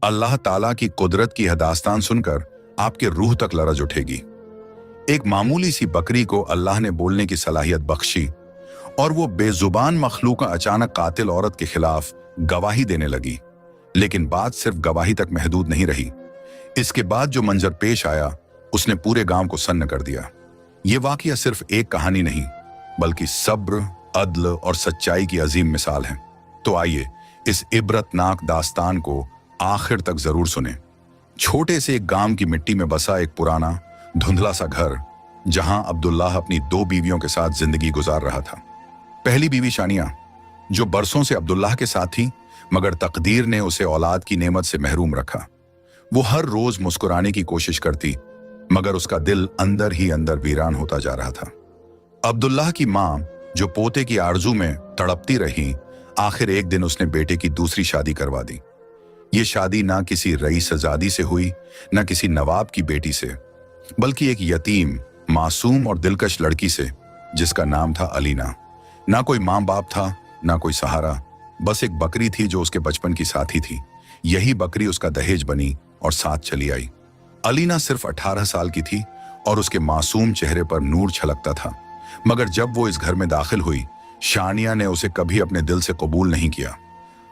अल्लाह ताला की कुदरत की यह दास्तान सुनकर आपके रूह तक लरज उठेगी। एक मामूली सी बकरी को अल्लाह ने बोलने की सलाहियत बख्शी और वो बेजुबान मखलूक अचानक कातिल औरत के खिलाफ गवाही देने लगी। लेकिन बात सिर्फ गवाही तक महदूद नहीं रही। इसके बाद जो मंजर पेश आया उसने पूरे गांव को सन्न कर दिया। ये वाकया सिर्फ एक कहानी नहीं बल्कि सब्र, अदल और सच्चाई की अजीम मिसाल है। तो आइए इस इबरतनाक दास्तान को आखिर तक जरूर सुने। छोटे से एक गांव की मिट्टी में बसा एक पुराना धुंधला सा घर, जहां अब्दुल्लाह अपनी 2 बीवियों के साथ जिंदगी गुजार रहा था। पहली बीवी शानिया, जो बरसों से अब्दुल्लाह के साथ थी, मगर तकदीर ने उसे औलाद की नेमत से महरूम रखा। वो हर रोज मुस्कुराने की कोशिश करती, मगर उसका दिल अंदर ही अंदर वीरान होता जा रहा था। अब्दुल्लाह की मां, जो पोते की आरजू में तड़पती रही, आखिर एक दिन उसने बेटे की दूसरी शादी करवा दी। ये शादी ना किसी रईसजादी से हुई, ना किसी नवाब की बेटी से, बल्कि एक यतीम, मासूम और दिलकश लड़की से, जिसका नाम था अलीना। ना कोई माँ बाप था, ना कोई सहारा, बस एक बकरी थी जो उसके बचपन की साथी थी। यही बकरी उसका दहेज बनी और साथ चली आई। अलीना सिर्फ 18 साल की थी और उसके मासूम चेहरे पर नूर छलकता था। मगर जब वो इस घर में दाखिल हुई, शानिया ने उसे कभी अपने दिल से कबूल नहीं किया।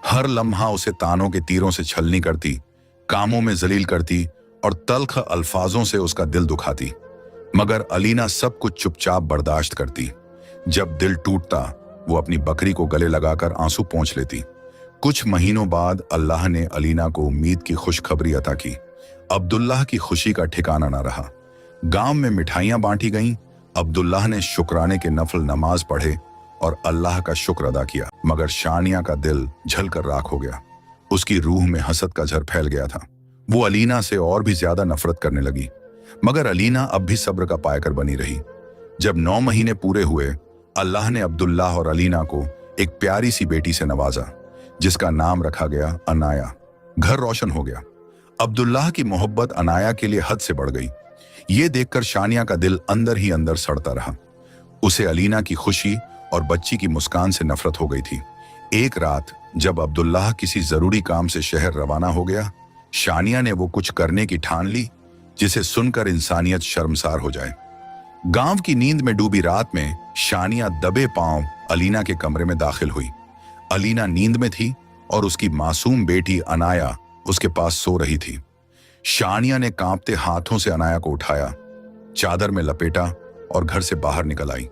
हर लम्हा उसे तानों के तीरों से छलनी करती, कामों में जलील करती और तल्ख अल्फाजों से उसका दिल दुखाती। मगर अलीना सब कुछ चुपचाप बर्दाश्त करती। जब दिल टूटता, वो अपनी बकरी को गले लगाकर आंसू पोंछ लेती। कुछ महीनों बाद अल्लाह ने अलीना को उम्मीद की खुशखबरी अता की। अब्दुल्लाह की खुशी का ठिकाना न रहा। गांव में मिठाइयां बांटी गईं। अब्दुल्लाह ने शुक्राने के नफल नमाज पढ़े और अल्लाह का शुक्र अदा किया। मगर शानिया का दिल जलकर राख हो गया। उसकी रूह में हसद का झर फैल गया था। वो अलीना से और भी ज्यादा नफरत करने लगी। मगर अलीना अब भी सब्र का पायकर बनी रही। जब 9 महीने पूरे हुए, अल्लाह ने अब्दुल्लाह और अलीना को एक प्यारी सी बेटी से नवाजा, जिसका नाम रखा गया अनाया। घर रोशन हो गया। अब्दुल्लाह की मोहब्बत अनाया के लिए हद से बढ़ गई। ये देखकर शानिया का दिल अंदर ही अंदर सड़ता रहा। उसे अलीना की खुशी और बच्ची की मुस्कान से नफरत हो गई थी। एक रात जब अब्दुल्लाह किसी जरूरी काम से शहर रवाना हो गया, शानिया ने वो कुछ करने की ठान ली जिसे सुनकर इंसानियत शर्मसार हो जाए। गांव की नींद में डूबी रात में शानिया दबे पांव अलीना के कमरे में दाखिल हुई। अलीना नींद में थी और उसकी मासूम बेटी अनाया उसके पास सो रही थी। शानिया ने कांपते हाथों से अनाया को उठाया, चादर में लपेटा और घर से बाहर निकल आई।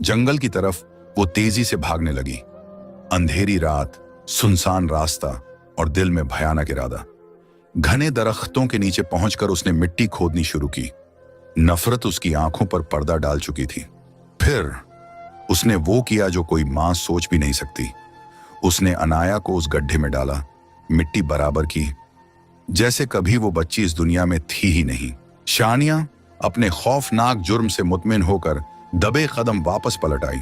जंगल की तरफ वो तेजी से भागने लगी। अंधेरी रात, सुनसान रास्ता और दिल में भयानक इरादा। घने दरख्तों के नीचे पहुंचकर उसने मिट्टी खोदनी शुरू की। नफरत उसकी आंखों पर पर्दा डाल चुकी थी। फिर उसने वो किया जो कोई मां सोच भी नहीं सकती। उसने अनाया को उस गड्ढे में डाला, मिट्टी बराबर की, जैसे कभी वो बच्ची इस दुनिया में थी ही नहीं। शानिया अपने खौफनाक जुर्म से मुतमिन होकर दबे कदम वापस पलट आई।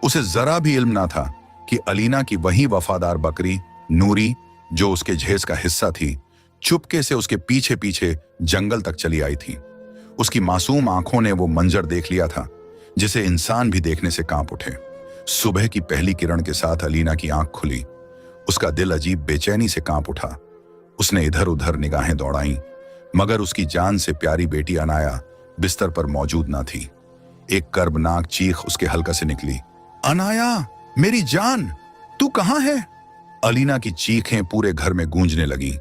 उसे जरा भी इल्म ना था कि अलीना की वही वफादार बकरी नूरी, जो उसके झेस का हिस्सा थी, चुपके से उसके पीछे पीछे जंगल तक चली आई थी। उसकी मासूम आंखों ने वो मंजर देख लिया था जिसे इंसान भी देखने से कांप उठे। सुबह की पहली किरण के साथ अलीना की आंख खुली। उसका दिल अजीब बेचैनी से कांप उठा। उसने इधर उधर निगाहें दौड़ाईं, मगर उसकी जान से प्यारी बेटी अनाया बिस्तर पर मौजूद ना थी। एक कर्बनाक चीख उसके हल्का से निकली, अनाया, मेरी जान, तू कहां है? अलीना की चीखें पूरे घर में गूंजने लगी।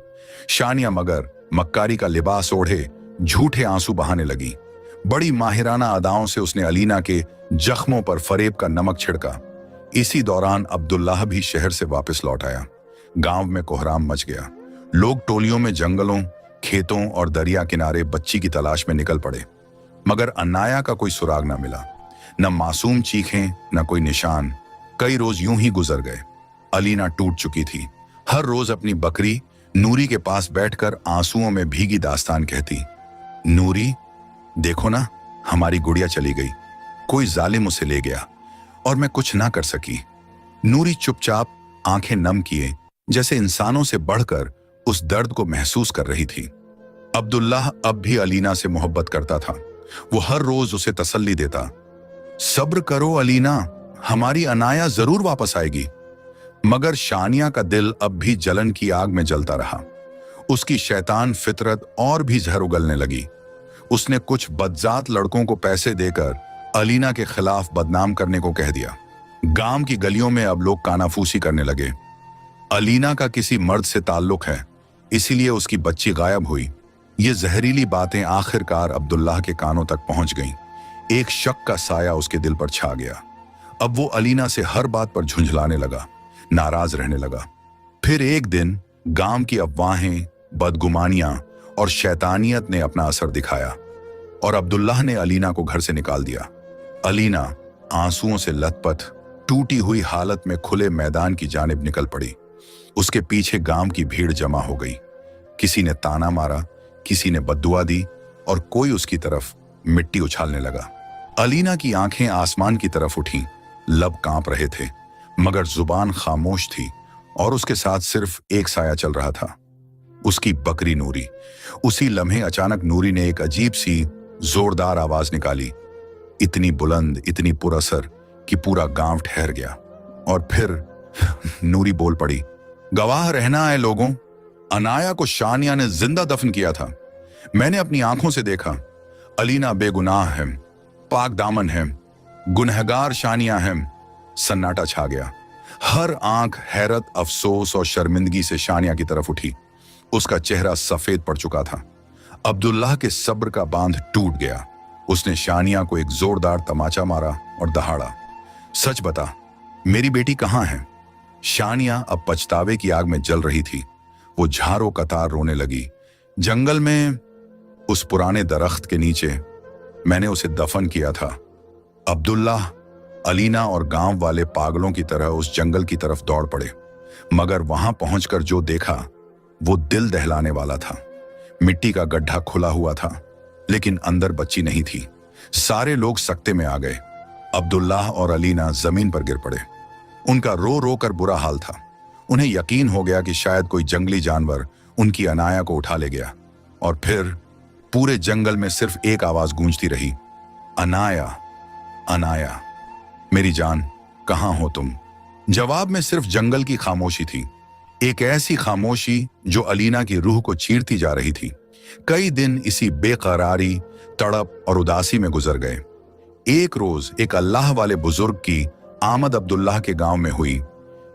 शानिया मगर मक्कारी का लिबास ओढ़े झूठे आंसू बहाने लगी। बड़ी माहिराना अदाओं से उसने अलीना के जख्मों पर फरेब का नमक छिड़का। इसी दौरान अब्दुल्लाह भी शहर से वापस लौट आया। गांव में कोहराम मच गया। लोग टोलियों में जंगलों, खेतों और दरिया किनारे बच्ची की तलाश में निकल पड़े, मगर अनाया का कोई सुराग न मिला। न मासूम चीखें, न कोई निशान। कई रोज यूं ही गुजर गए। अलीना टूट चुकी थी। हर रोज अपनी बकरी नूरी के पास बैठकर आंसुओं में भीगी दास्तान कहती, नूरी, देखो ना, हमारी गुड़िया चली गई। कोई जालिम उसे ले गया और मैं कुछ ना कर सकी। नूरी चुपचाप आंखें नम किए, जैसे इंसानों से बढ़कर उस दर्द को महसूस कर रही थी। अब्दुल्लाह अब भी अलीना से मोहब्बत करता था। वो हर रोज उसे तसल्ली देता, सब्र करो अलीना, हमारी अनाया जरूर वापस आएगी। मगर शानिया का दिल अब भी जलन की आग में जलता रहा। उसकी शैतान फितरत और भी जहर उगलने लगी। उसने कुछ बदजात लड़कों को पैसे देकर अलीना के खिलाफ बदनाम करने को कह दिया। गांव की गलियों में अब लोग कानाफूसी करने लगे। अलीना का किसी मर्द से ताल्लुक है, इसीलिए उसकी बच्ची गायब हुई। ये जहरीली बातें आखिरकार अब्दुल्लाह के कानों तक पहुंच गईं। एक शक का साया उसके दिल पर छा गया। अब वो अलीना से हर बात पर झुंझलाने लगा, नाराज रहने लगा। फिर एक दिन गांव की अफवाहें, बदगुमानियां और शैतानियत ने अपना असर दिखाया और अब्दुल्लाह ने अलीना को घर से निकाल दिया। अलीना आंसुओं से लथपथ, टूटी हुई हालत में खुले मैदान की जानिब निकल पड़ी। उसके पीछे गांव की भीड़ जमा हो गई। किसी ने ताना मारा, किसी ने बद्दुआ दी और कोई उसकी तरफ मिट्टी उछालने लगा। अलीना की आंखें आसमान की तरफ उठीं, लब कांप रहे थे, मगर जुबान खामोश थी और उसके साथ सिर्फ एक साया चल रहा था, उसकी बकरी नूरी। उसी लम्हे अचानक नूरी ने एक अजीब सी जोरदार आवाज निकाली, इतनी बुलंद, इतनी पुरअसर कि पूरा गांव ठहर गया। और फिर नूरी बोल पड़ी, गवाह रहना है लोगों, अनाया को शानिया ने जिंदा दफन किया था। मैंने अपनी आंखों से देखा। अलीना बेगुनाह है, पाक दामन है, गुनहगार शानिया है। सन्नाटा छा गया। हर आंख हैरत, अफसोस और शर्मिंदगी से शानिया की तरफ उठी। उसका चेहरा सफेद पड़ चुका था। अब्दुल्लाह के सब्र का बांध टूट गया। उसने शानिया को एक जोरदार तमाचा मारा और दहाड़ा, सच बता, मेरी बेटी कहाँ है? शानिया अब पछतावे की आग में जल रही थी। वो झारों कतार रोने लगी। जंगल में उस पुराने दरख्त के नीचे मैंने उसे दफन किया था। अब्दुल्लाह, अलीना और गांव वाले पागलों की तरह उस जंगल की तरफ दौड़ पड़े, मगर वहां पहुंचकर जो देखा वो दिल दहलाने वाला था। मिट्टी का गड्ढा खुला हुआ था, लेकिन अंदर बच्ची नहीं थी। सारे लोग सकते में आ गए। अब्दुल्लाह और अलीना जमीन पर गिर पड़े। उनका रो रो कर बुरा हाल था। उन्हें यकीन हो गया कि शायद कोई जंगली जानवर उनकी अनाया को उठा ले गया। और फिर पूरे जंगल में सिर्फ एक आवाज गूंजती रही, अनाया, अनाया, मेरी जान, कहां हो तुम? जवाब में सिर्फ जंगल की खामोशी थी, एक ऐसी खामोशी जो अलीना की रूह को चीरती जा रही थी। कई दिन इसी बेकरारी, तड़प और उदासी में गुजर गए। एक रोज एक अल्लाह वाले बुजुर्ग की आमद अब्दुल्लाह के गांव में हुई,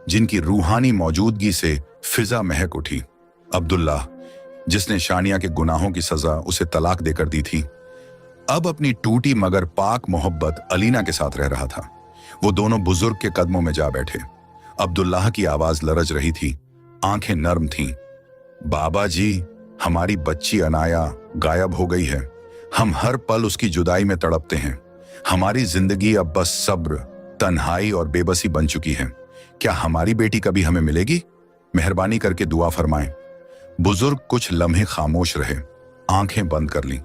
जिनकी रूहानी मौजूदगी से फिजा महक उठी। अब्दुल्लाह, जिसने शानिया के गुनाहों की सजा उसे तलाक देकर दी थी, अब अपनी टूटी मगर पाक मोहब्बत अलीना के साथ रह रहा था। वो दोनों बुजुर्ग के कदमों में जा बैठे। अब्दुल्लाह की आवाज लरज रही थी, आंखें नर्म थीं। बाबा जी, हमारी बच्ची अनाया गायब हो गई है। हम हर पल उसकी जुदाई में तड़पते हैं। हमारी जिंदगी अब बस सब्र, तन्हाई और बेबसी बन चुकी है। क्या हमारी बेटी कभी हमें मिलेगी? मेहरबानी करके दुआ फरमाएं। बुजुर्ग कुछ लम्हे खामोश रहे, आंखें बंद कर लीं।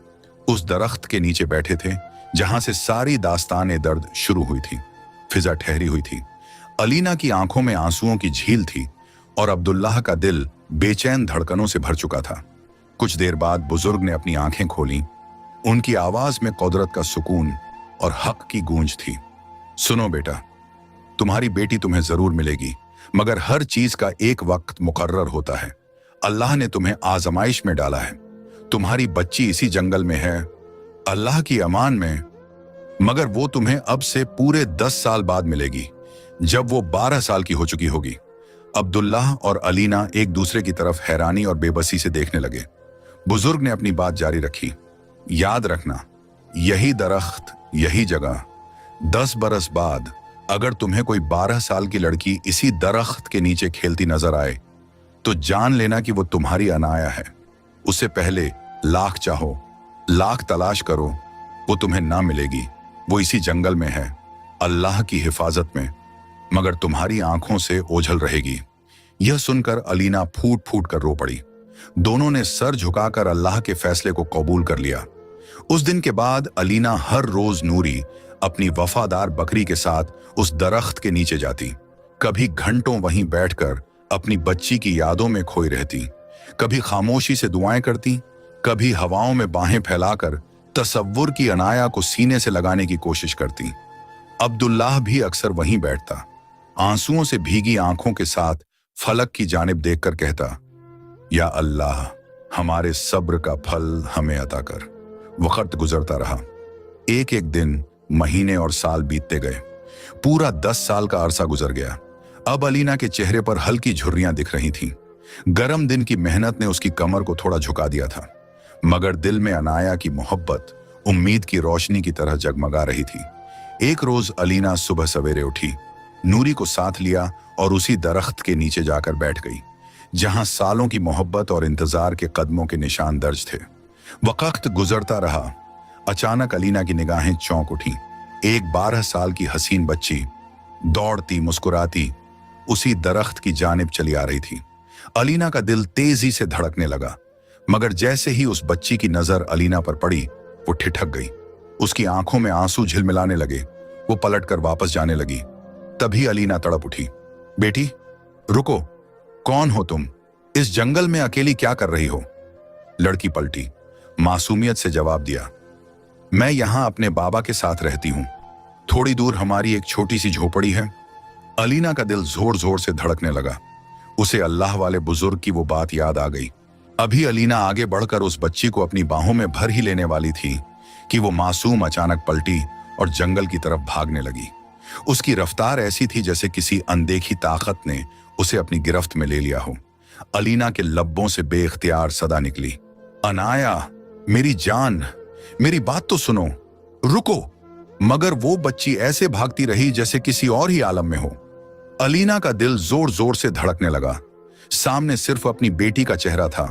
उस दरख्त के नीचे बैठे थे जहां से सारी दास्तान दर्द शुरू हुई थी। फिजा ठहरी हुई थी। अलीना की आंखों में आंसुओं की झील थी और अब्दुल्लाह का दिल बेचैन धड़कनों से भर चुका था। कुछ देर बाद बुजुर्ग ने अपनी आंखें खोली। उनकी आवाज में कुदरत का सुकून और हक की गूंज थी। सुनो बेटा, तुम्हारी बेटी तुम्हें जरूर मिलेगी, मगर हर चीज का एक वक्त मुकर्रर होता है। अल्लाह ने तुम्हें आजमाइश में डाला है। तुम्हारी बच्ची इसी जंगल में है, अल्लाह की अमान में, मगर वो तुम्हें अब से पूरे 10 साल बाद मिलेगी, जब वो 12 साल की हो चुकी होगी। अब्दुल्लाह और अलीना एक दूसरे की तरफ हैरानी और बेबसी से देखने लगे। बुजुर्ग ने अपनी बात जारी रखी, याद रखना, यही दरख्त, यही जगह, 10 बरस बाद अगर तुम्हें कोई 12 साल की लड़की इसी दरख्त के नीचे खेलती नजर आए तो जान लेना कि वो तुम्हारी अनाया है। उससे पहले लाख चाहो, लाख तलाश करो, वो तुम्हें ना मिलेगी। वो इसी जंगल में है, अल्लाह की हिफाजत में, मगर तुम्हारी आंखों से ओझल रहेगी। यह सुनकर अलीना फूट फूट कर रो पड़ी। दोनों ने सर झुकाकर अल्लाह के फैसले को कबूल कर लिया। उस दिन के बाद अलीना हर रोज नूरी अपनी वफादार बकरी के साथ उस दरख्त के नीचे जाती। कभी घंटों वहीं बैठकर अपनी बच्ची की यादों में खोई रहती, कभी खामोशी से दुआएं करती, कभी हवाओं में बाहें फैलाकर तसव्वुर की अनाया को सीने से लगाने की कोशिश करती। अब्दुल्लाह भी अक्सर वहीं बैठता, आंसुओं से भीगी आंखों के साथ फलक की जानिब देखकर कहता, या अल्लाह, हमारे सब्र का फल हमें अता कर। वक्त गुजरता रहा। एक एक दिन, महीने और साल बीतते गए। पूरा 10 साल का अरसा गुजर गया। अब अलीना के चेहरे पर हल्की झुर्रियां दिख रही थीं। गर्म दिन की मेहनत ने उसकी कमर को थोड़ा झुका दिया था, मगर दिल में अनाया की मोहब्बत उम्मीद की रोशनी की तरह जगमगा रही थी। एक रोज अलीना सुबह सवेरे उठी, नूरी को साथ लिया और उसी दरख्त के नीचे जाकर बैठ गई जहां सालों की मोहब्बत और इंतजार के कदमों के निशान दर्ज थे। वक्त गुजरता रहा। अचानक अलीना की निगाहें चौंक उठी। एक 12 साल की हसीन बच्ची दौड़ती मुस्कुराती उसी दरख्त की जानिब चली आ रही थी। अलीना का दिल तेजी से धड़कने लगा, मगर जैसे ही उस बच्ची की नजर अलीना पर पड़ी, वो ठिठक गई। उसकी आंखों में आंसू झिलमिलाने लगे। वो पलटकर वापस जाने लगी। तभी अलीना तड़प उठी। बेटी, रुको, कौन हो तुम? इस जंगल में अकेली क्या कर रही हो? लड़की पलटी, मासूमियत से जवाब दिया, मैं यहां अपने बाबा के साथ रहती हूं। थोड़ी दूर हमारी एक छोटी सी झोपड़ी है। अलीना का दिल जोर जोर से धड़कने लगा। उसे अल्लाह वाले बुजुर्ग की वो बात याद आ गई। अभी अलीना आगे बढ़कर उस बच्ची को अपनी बाहों में भर ही लेने वाली थी कि वो मासूम अचानक पलटी और जंगल की तरफ भागने लगी। उसकी रफ्तार ऐसी थी जैसे किसी अनदेखी ताकत ने उसे अपनी गिरफ्त में ले लिया हो। अलीना के लब्बों से बेख्तियार सदा निकली, अनाया, मेरी जान, मेरी बात तो सुनो, रुको। मगर वो बच्ची ऐसे भागती रही जैसे किसी और ही आलम में हो। अलीना का दिल जोर जोर से धड़कने लगा। सामने सिर्फ अपनी बेटी का चेहरा था,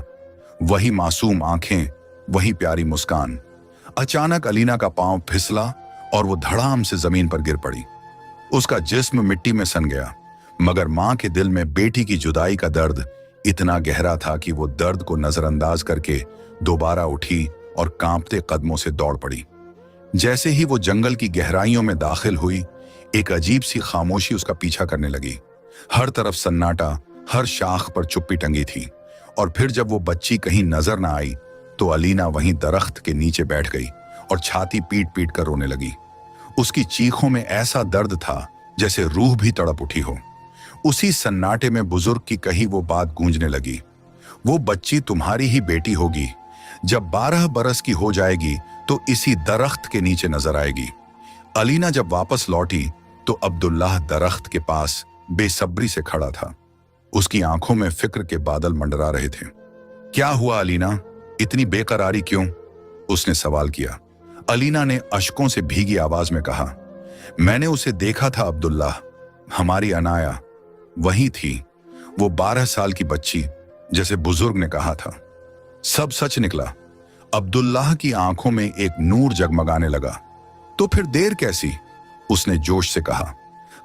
वही मासूम आंखें, वही प्यारी मुस्कान। अचानक अलीना का पांव फिसला और वो धड़ाम से जमीन पर गिर पड़ी। उसका जिस्म मिट्टी में सन गया, मगर मां के दिल में बेटी की जुदाई का दर्द इतना गहरा था कि वो दर्द को नजरअंदाज करके दोबारा उठी और कांपते कदमों से दौड़ पड़ी। जैसे ही वो जंगल की गहराइयों में दाखिल हुई, एक अजीब सी खामोशी उसका पीछा करने लगी। हर तरफ सन्नाटा, हर शाख पर चुप्पी टंगी थी। और फिर जब वो बच्ची कहीं नजर ना आई, तो अलीना वहीं दरख्त के नीचे बैठ गई और छाती पीट पीट कर रोने लगी। उसकी चीखों में ऐसा दर्द था जैसे रूह भी तड़प उठी हो। उसी सन्नाटे में बुजुर्ग की कही वो बात गूंजने लगी, वो बच्ची तुम्हारी ही बेटी होगी। जब 12 बरस की हो जाएगी तो इसी दरख्त के नीचे नजर आएगी। अलीना जब वापस लौटी तो अब्दुल्लाह दरख्त के पास बेसब्री से खड़ा था। उसकी आंखों में फिक्र के बादल मंडरा रहे थे। क्या हुआ अलीना, इतनी बेकरारी क्यों? उसने सवाल किया। अलीना ने अश्कों से भीगी आवाज में कहा, मैंने उसे देखा था अब्दुल्लाह, हमारी अनाया वही थी, वो 12 साल की बच्ची, जैसे बुजुर्ग ने कहा था। सब सच निकला। अब्दुल्लाह की आंखों में एक नूर जगमगाने लगा। तो फिर देर कैसी? उसने जोश से कहा,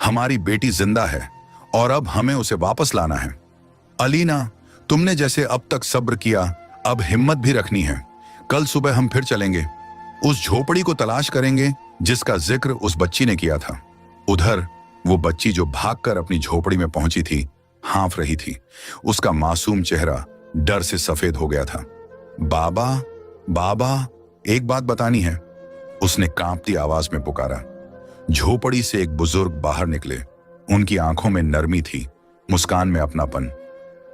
हमारी बेटी जिंदा है और अब हमें उसे वापस लाना है। अलीना, तुमने जैसे अब तक सब्र किया, अब हिम्मत भी रखनी है। कल सुबह हम फिर चलेंगे, उस झोपड़ी को तलाश करेंगे जिसका जिक्र उस बच्ची ने किया था। उधर वो बच्ची जो भागकर अपनी झोपड़ी में पहुंची थी, हाँफ रही थी। उसका मासूम चेहरा डर से सफेद हो गया था। बाबा, बाबा, एक बात बतानी है, उसने कांपती आवाज में पुकारा। झोपड़ी से एक बुजुर्ग बाहर निकले। उनकी आंखों में नरमी थी, मुस्कान में अपनापन।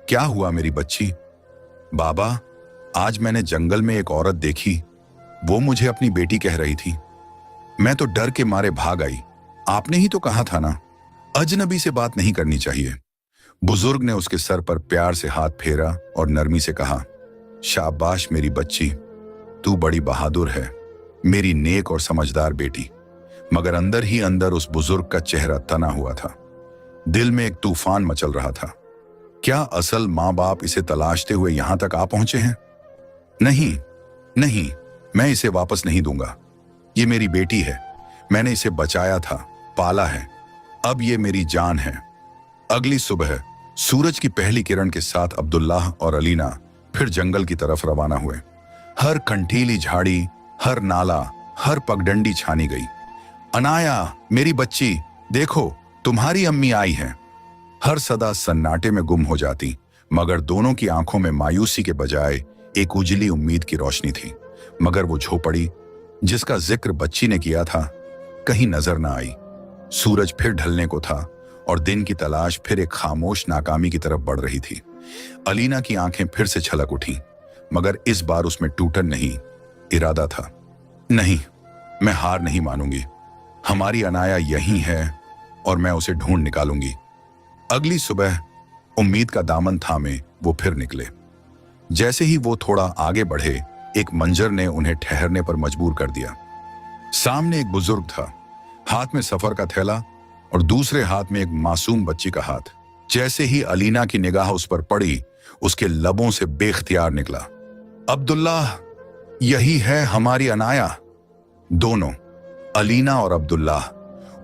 क्या हुआ मेरी बच्ची? बाबा, आज मैंने जंगल में एक औरत देखी, वो मुझे अपनी बेटी कह रही थी। मैं तो डर के मारे भाग आई। आपने ही तो कहा था ना, अजनबी से बात नहीं करनी चाहिए। बुजुर्ग ने उसके सर पर प्यार से हाथ फेरा और नरमी से कहा, शाबाश मेरी बच्ची, तू बड़ी बहादुर है, मेरी नेक और समझदार बेटी। मगर अंदर ही अंदर उस बुजुर्ग का चेहरा तना हुआ था। दिल में एक तूफान मचल रहा था। क्या असल माँ बाप इसे तलाशते हुए यहां तक आ पहुंचे हैं? नहीं, नहीं, मैं इसे वापस नहीं दूंगा। ये मेरी बेटी है, मैंने इसे बचाया था, पाला है, अब ये मेरी जान है। अगली सुबह सूरज की पहली किरण के साथ अब्दुल्लाह और अलीना फिर जंगल की तरफ रवाना हुए। हर कंठीली झाड़ी, हर नाला, हर पगडंडी छानी गई। अनाया, मेरी बच्ची, देखो तुम्हारी अम्मी आई हैं। हर सदा सन्नाटे में गुम हो जाती, मगर दोनों की आंखों में मायूसी के बजाय एक उजली उम्मीद की रोशनी थी। मगर वो झोपड़ी जिसका जिक्र बच्ची ने किया था, कहीं नजर ना आई। सूरज फिर ढलने को था और दिन की तलाश फिर एक खामोश नाकामी की तरफ बढ़ रही थी। अलीना की आंखें फिर से छलक उठी, मगर इस बार उसमें टूटन नहीं, इरादा था। नहीं, मैं हार नहीं मानूंगी। हमारी अनाया यहीं है और मैं उसे ढूंढ निकालूंगी। अगली सुबह उम्मीद का दामन थामे वो फिर निकले। जैसे ही वो थोड़ा आगे बढ़े, एक मंजर ने उन्हें ठहरने पर मजबूर कर दिया। सामने एक बुजुर्ग था, हाथ में सफर का थैला और दूसरे हाथ में एक मासूम बच्ची का हाथ। जैसे ही अलीना की निगाह उस पर पड़ी, उसके लबों से बेख्तियार निकला, अब्दुल्लाह, यही है हमारी अनाया। दोनों, अलीना और अब्दुल्लाह,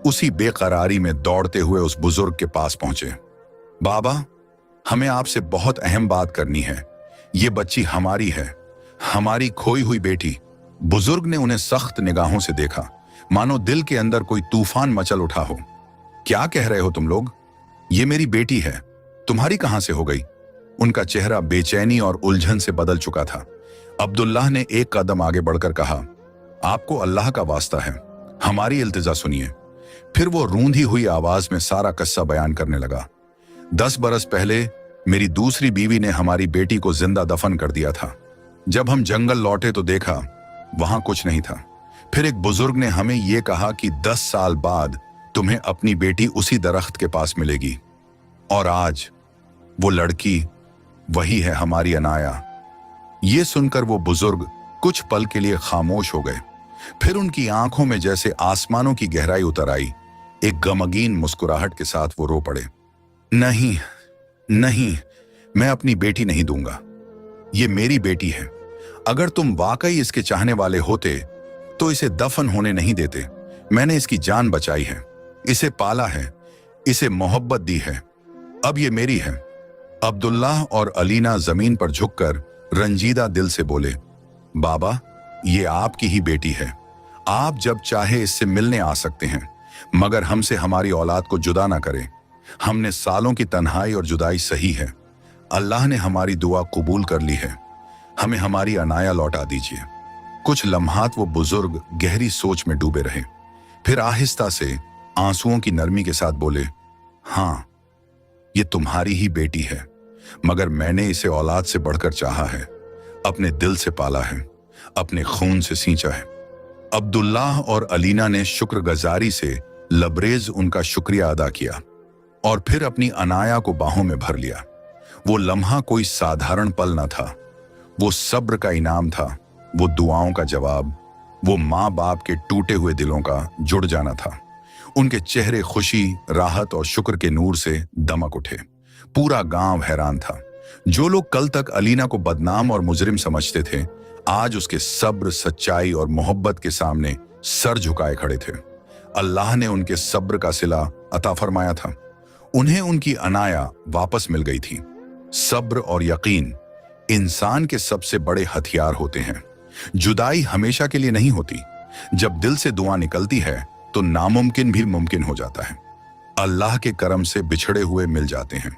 उसी बेकरारी में दौड़ते हुए उस बुजुर्ग के पास पहुंचे। बाबा, हमें आपसे बहुत अहम बात करनी है। ये बच्ची हमारी है, हमारी खोई हुई बेटी। बुजुर्ग ने उन्हें सख्त निगाहों से देखा, मानो दिल के अंदर कोई तूफान मचल उठा हो। क्या कह रहे हो तुम लोग? ये मेरी बेटी है, तुम्हारी कहां से हो गई? उनका चेहरा बेचैनी और उलझन से बदल चुका था। अब्दुल्लाह ने एक कदम आगे बढ़कर कहा, आपको अल्लाह का वास्ता है, हमारी इल्तिजा सुनिए। फिर वो रूंधी हुई आवाज में सारा किस्सा बयान करने लगा। 10 बरस पहले मेरी दूसरी बीवी ने हमारी बेटी को जिंदा दफन कर दिया था। जब हम जंगल लौटे तो देखा वहां कुछ नहीं था। फिर एक बुजुर्ग ने हमें यह कहा कि 10 साल बाद तुम्हें अपनी बेटी उसी दरख्त के पास मिलेगी। और आज वो लड़की वही है, हमारी अनाया। ये सुनकर वो बुजुर्ग कुछ पल के लिए खामोश हो गए। फिर उनकी आंखों में जैसे आसमानों की गहराई उतर आई। एक गमगीन मुस्कुराहट के साथ वो रो पड़े। नहीं नहीं, मैं अपनी बेटी नहीं दूंगा। ये मेरी बेटी है। अगर तुम वाकई इसके चाहने वाले होते तो इसे दफन होने नहीं देते। मैंने इसकी जान बचाई है, इसे पाला है, इसे मोहब्बत दी है। अब ये मेरी है। अब्दुल्लाह और अलीना जमीन पर झुककर रंजीदा दिल से बोले, बाबा, ये आपकी ही बेटी है। आप जब चाहे इससे मिलने आ सकते हैं, मगर हमसे हमारी औलाद को जुदा ना करें। हमने सालों की तन्हाई और जुदाई सही है। अल्लाह ने हमारी दुआ कबूल कर ली है। हमें हमारी अनाया लौटा दीजिए। कुछ लम्हात वो बुजुर्ग गहरी सोच में डूबे रहे। फिर आहिस्ता से आंसुओं की नरमी के साथ बोले, हाँ, ये तुम्हारी ही बेटी है, मगर मैंने इसे औलाद से बढ़कर चाहा है, अपने दिल से पाला है, अपने खून से सींचा है। अब्दुल्लाह और अलीना ने शुक्रगुजारी से लबरेज उनका शुक्रिया अदा किया और फिर अपनी अनाया को बाहों में भर लिया। वो लम्हा कोई साधारण पल न था, वो सब्र का इनाम था, वो दुआओं का जवाब, वो माँ बाप के टूटे हुए दिलों का जुड़ जाना था। उनके चेहरे खुशी, राहत और शुक्र के नूर से दमक उठे। पूरा गांव हैरान था। जो लोग कल तक अलीना को बदनाम और मुजरिम समझते थे, आज उसके सब्र, सच्चाई और मोहब्बत के सामने सर झुकाए खड़े थे। अल्लाह ने उनके सब्र का सिला अता फरमाया था। उन्हें उनकी अनाया वापस मिल गई थी। सब्र और यकीन इंसान के सबसे बड़े हथियार होते हैं। जुदाई हमेशा के लिए नहीं होती। जब दिल से दुआ निकलती है तो नामुमकिन भी मुमकिन हो जाता है। अल्लाह के करम से बिछड़े हुए मिल जाते हैं।